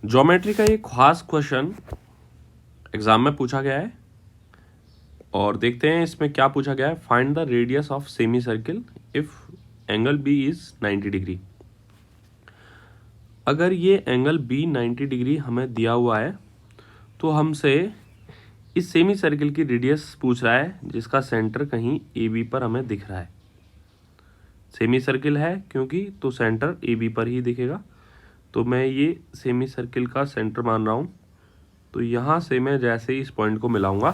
Geometry का एक खास क्वेश्चन एग्जाम में पूछा गया है और देखते हैं इसमें क्या पूछा गया है। Find the radius of semi circle if angle B is 90 degree. अगर ये एंगल बी 90 डिग्री हमें दिया हुआ है तो हमसे इस सेमी सर्किल की रेडियस पूछ रहा है जिसका सेंटर कहीं ए बी पर हमें दिख रहा है। सेमी सर्किल है क्योंकि तो सेंटर ए बी पर ही दिखेगा, तो मैं ये सेमी सर्किल का सेंटर मान रहा हूँ। तो यहाँ से मैं जैसे ही इस पॉइंट को मिलाऊंगा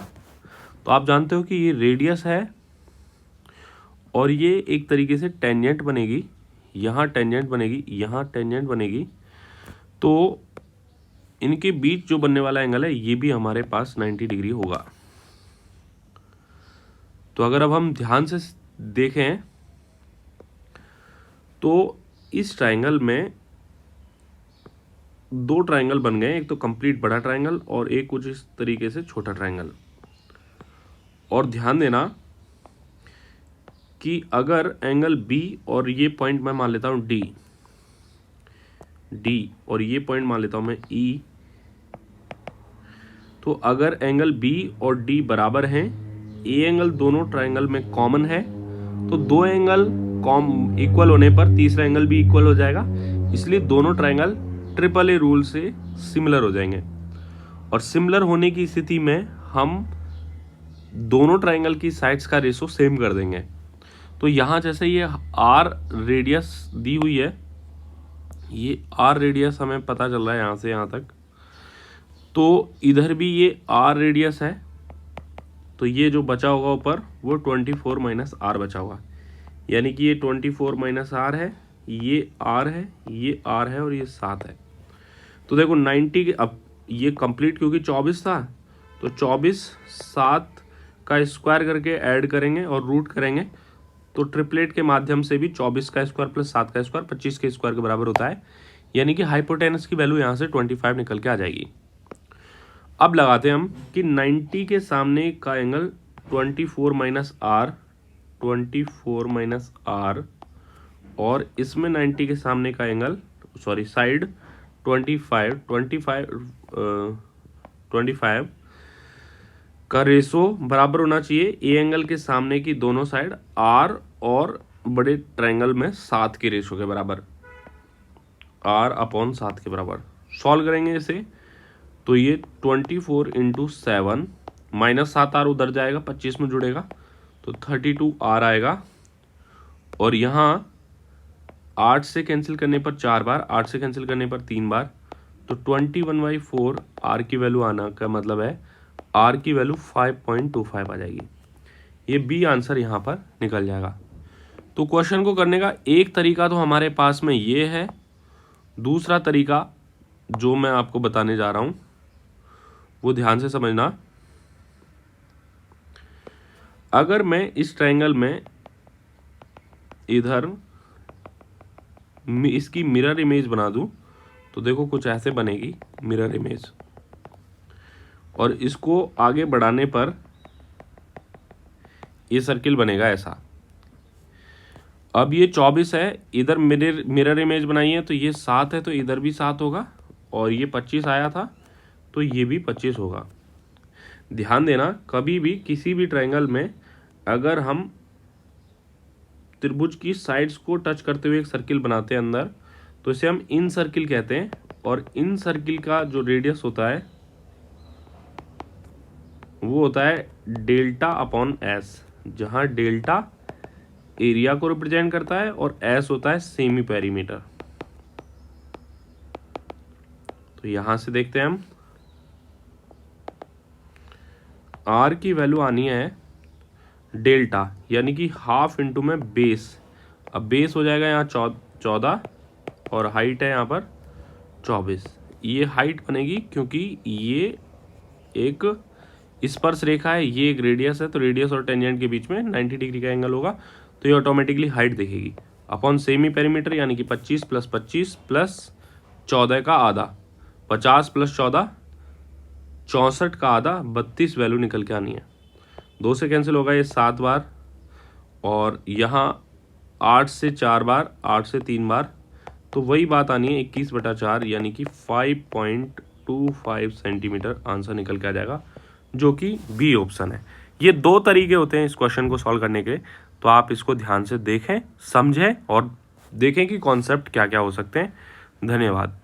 तो आप जानते हो कि ये रेडियस है और ये एक तरीके से टेंजेंट बनेगी, यहाँ टेंजेंट बनेगी, यहाँ टेंजेंट बनेगी, तो इनके बीच जो बनने वाला एंगल है ये भी हमारे पास 90 डिग्री होगा। तो अगर अब हम ध्यान से देखें तो इस ट्रायंगल में दो ट्रायंगल बन गए, एक तो कंप्लीट बड़ा ट्रायंगल और एक कुछ इस तरीके से छोटा ट्रायंगल। और ध्यान देना कि अगर एंगल बी और ये पॉइंट मैं मान लेता हूं डी और ये पॉइंट मान लेता हूं मैं ई, तो अगर एंगल बी और डी बराबर हैं, ए एंगल दोनों ट्रायंगल में कॉमन है, तो दो एंगल इक्वल होने पर तीसरा एंगल भी इक्वल हो जाएगा, इसलिए दोनों ट्रायंगल ट्रिपल ए रूल से सिमिलर हो जाएंगे। और सिमिलर होने की स्थिति में हम दोनों ट्रायंगल की साइड्स का रेशो सेम कर देंगे। तो यहाँ जैसे ये आर रेडियस दी हुई है, ये आर रेडियस हमें पता चल रहा है यहाँ से यहाँ तक, तो इधर भी ये आर रेडियस है, तो ये जो बचा होगा ऊपर वो 24 माइनस आर बचा होगा, यानी कि ये 24 माइनस आर है, ये आर है, ये आर है और ये 7 है। तो देखो 90 के अब ये कंप्लीट क्योंकि 24 था, तो 24 7 का स्क्वायर करके ऐड करेंगे और रूट करेंगे, तो ट्रिपलेट के माध्यम से भी 24 का स्क्वायर प्लस 7 का स्क्वायर 25 के स्क्वायर के बराबर होता है, यानी कि हाइपोटेनस की वैल्यू यहाँ से 25 निकल के आ जाएगी। अब लगाते हैं हम कि 90 के सामने का angle 24 minus R, 24 minus R, और इसमें 90 के सामने का एंगल साइड 25 का रेशो बराबर होना चाहिए ए एंगल के सामने की दोनों साइड आर और बड़े ट्रायंगल में 7 के रेशो के बराबर, आर अपॉन 7 के बराबर। सॉल्व करेंगे इसे तो ये 24 इंटू 7 माइनस 7 आर उधर जाएगा, 25 में जुड़ेगा तो 32 आर आएगा, और यहाँ 8 से कैंसिल करने पर 4 बार, 8 से कैंसिल करने पर 3 बार, तो 21/4 आर की वैल्यू आना का मतलब है आर की वैल्यू 5.25 आ जाएगी। ये बी आंसर यहाँ पर निकल जाएगा। तो क्वेश्चन को करने का एक तरीका तो हमारे पास में ये है, दूसरा तरीका जो मैं आपको बताने जा रहा हूँ वो ध्यान से समझना। अगर मैं इस ट्रायंगल में इधर इसकी मिरर इमेज बना दूं तो देखो कुछ ऐसे बनेगी मिरर इमेज, और इसको आगे बढ़ाने पर ये सर्किल बनेगा ऐसा। अब ये 24 है, इधर मिरर इमेज बनाई है तो ये 7 है, तो इधर भी 7 होगा, और ये 25 आया था तो ये भी 25 होगा। ध्यान देना कभी भी किसी भी ट्रायंगल में अगर हम त्रिभुज की साइड्स को टच करते हुए एक सर्किल बनाते हैं अंदर, तो इसे हम इन सर्किल कहते हैं, और इन सर्किल का जो रेडियस होता है वो होता है डेल्टा अपॉन एस, जहां डेल्टा एरिया को रिप्रेजेंट करता है और एस होता है सेमी पेरीमीटर। तो यहां से देखते हैं हम आर की वैल्यू आनी है डेल्टा, यानी कि हाफ इंटू में बेस। अब बेस हो जाएगा यहाँ 14 और हाइट है यहाँ पर 24। ये हाइट बनेगी क्योंकि ये एक स्पर्श रेखा है, ये एक रेडियस है, तो रेडियस और टेंजेंट के बीच में 90 डिग्री का एंगल होगा, तो ये ऑटोमेटिकली हाइट दिखेगी अपॉन सेमी पेरीमीटर, यानी कि 25 प्लस 25 प्लस 14 का आधा, 50 प्लस 14 64 का आधा, 32 वैल्यू निकल के आनी है। 2 से कैंसिल होगा ये 7 बार, और यहाँ 8 से 4 बार, 8 से 3 बार, तो वही बात आनी है 21/4 यानी कि 5.25 सेंटीमीटर आंसर निकल के आ जाएगा, जो कि बी ऑप्शन है। ये दो तरीके होते हैं इस क्वेश्चन को सॉल्व करने के, तो आप इसको ध्यान से देखें, समझें और देखें कि कॉन्सेप्ट क्या क्या हो सकते हैं। धन्यवाद।